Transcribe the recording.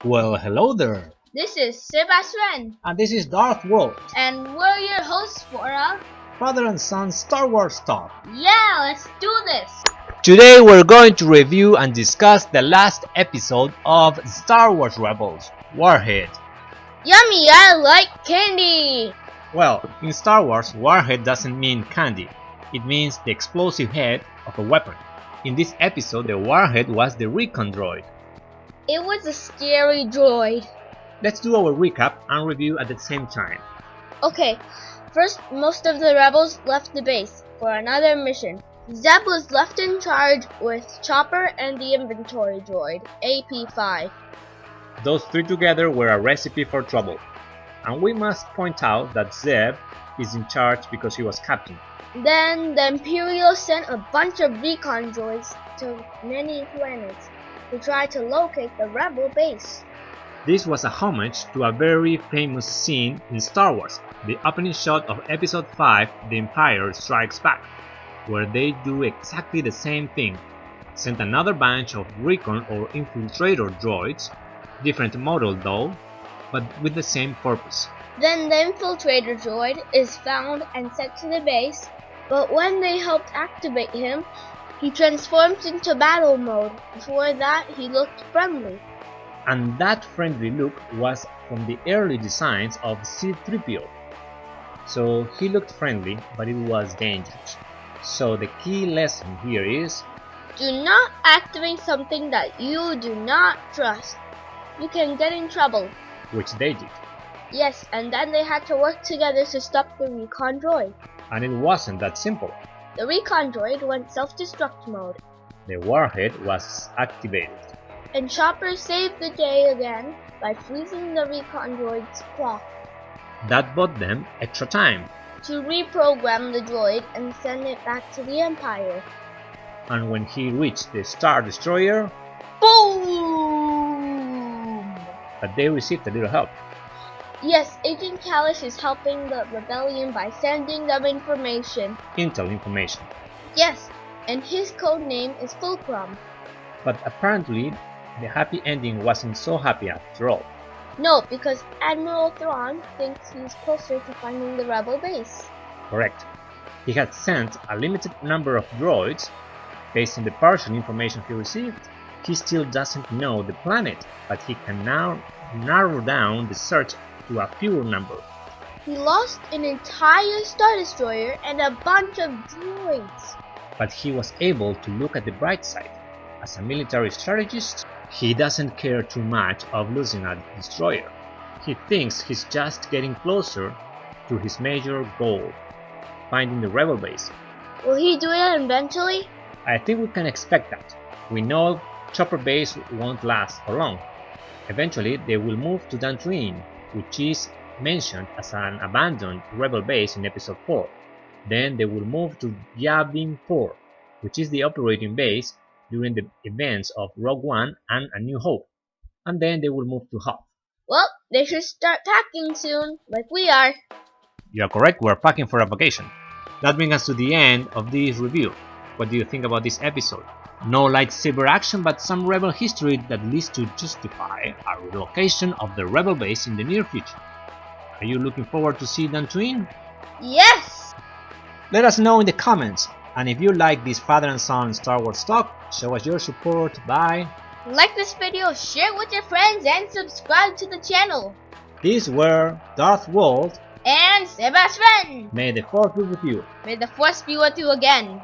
Well, hello there, This is Sebas and this is Darth Walt, and we're your hosts for a father and son Star Wars talk. Yeah, let's do this! Today we're going to review and discuss the last episode of Star Wars Rebels, Warhead. Yummy, I like candy! Well, in Star Wars, Warhead doesn't mean candy, it means the explosive head of a weapon. In this episode, the Warhead was the recon droid. It was a scary droid. Let's do our recap and review at the same time. Okay, first, most of the rebels left the base for another mission. Zeb was left in charge with Chopper and the inventory droid, AP-5. Those three together were a recipe for trouble. And we must point out that Zeb is in charge because he was captain. Then the Imperials sent a bunch of recon droids to many planets to try to locate the rebel base. This was a homage to a very famous scene in Star Wars, the opening shot of Episode 5, The Empire Strikes Back, where they do exactly the same thing, send another bunch of recon or infiltrator droids, different model though, but with the same purpose. Then the infiltrator droid is found and sent to the base, but when they helped activate him, he transforms into battle mode. Before that, he looked friendly. And that friendly look was from the early designs of C-3PO. So he looked friendly, but it was dangerous. So the key lesson here is: do not activate something that you do not trust. You can get in trouble. Which they did. Yes, and then they had to work together to stop the recon droid. And it wasn't that simple. The recon droid went self-destruct mode. The warhead was activated. And Chopper saved the day again by freezing the recon droid's clock. That bought them extra time. To reprogram the droid and send it back to the Empire. And when he reached the Star Destroyer, boom! But they received a little help. Yes, Agent Kalish is helping the rebellion by sending them information. Intel information. Yes, and his code name is Fulcrum. But apparently, the happy ending wasn't so happy after all. No, because Admiral Thrawn thinks he's closer to finding the rebel base. Correct. He had sent a limited number of droids. Based on the partial information he received, he still doesn't know the planet, but he can now narrow down the search to a fewer number. He lost an entire Star Destroyer and a bunch of droids. But he was able to look at the bright side. As a military strategist, he doesn't care too much of losing a destroyer. He thinks he's just getting closer to his major goal, finding the rebel base. Will he do it eventually? I think we can expect that. We know Chopper base won't last for long. Eventually they will move to Dantooine, which is mentioned as an abandoned rebel base in episode 4. Then they will move to Yavin 4, which is the operating base during the events of Rogue One and A New Hope. And then they will move to Hoth. Well, they should start packing soon, like we are. You are correct, we're packing for a vacation. That brings us to the end of this review. What do you think about this episode? No lightsaber action, but some rebel history that leads to justify a relocation of the rebel base in the near future. Are you looking forward to see Dantooine? Yes! Let us know in the comments, and if you like this father and son Star Wars talk, show us your support by like this video, share it with your friends, and subscribe to the channel. These were Darth Walt and Sebas. May the Force be with you. May the Force be with you again.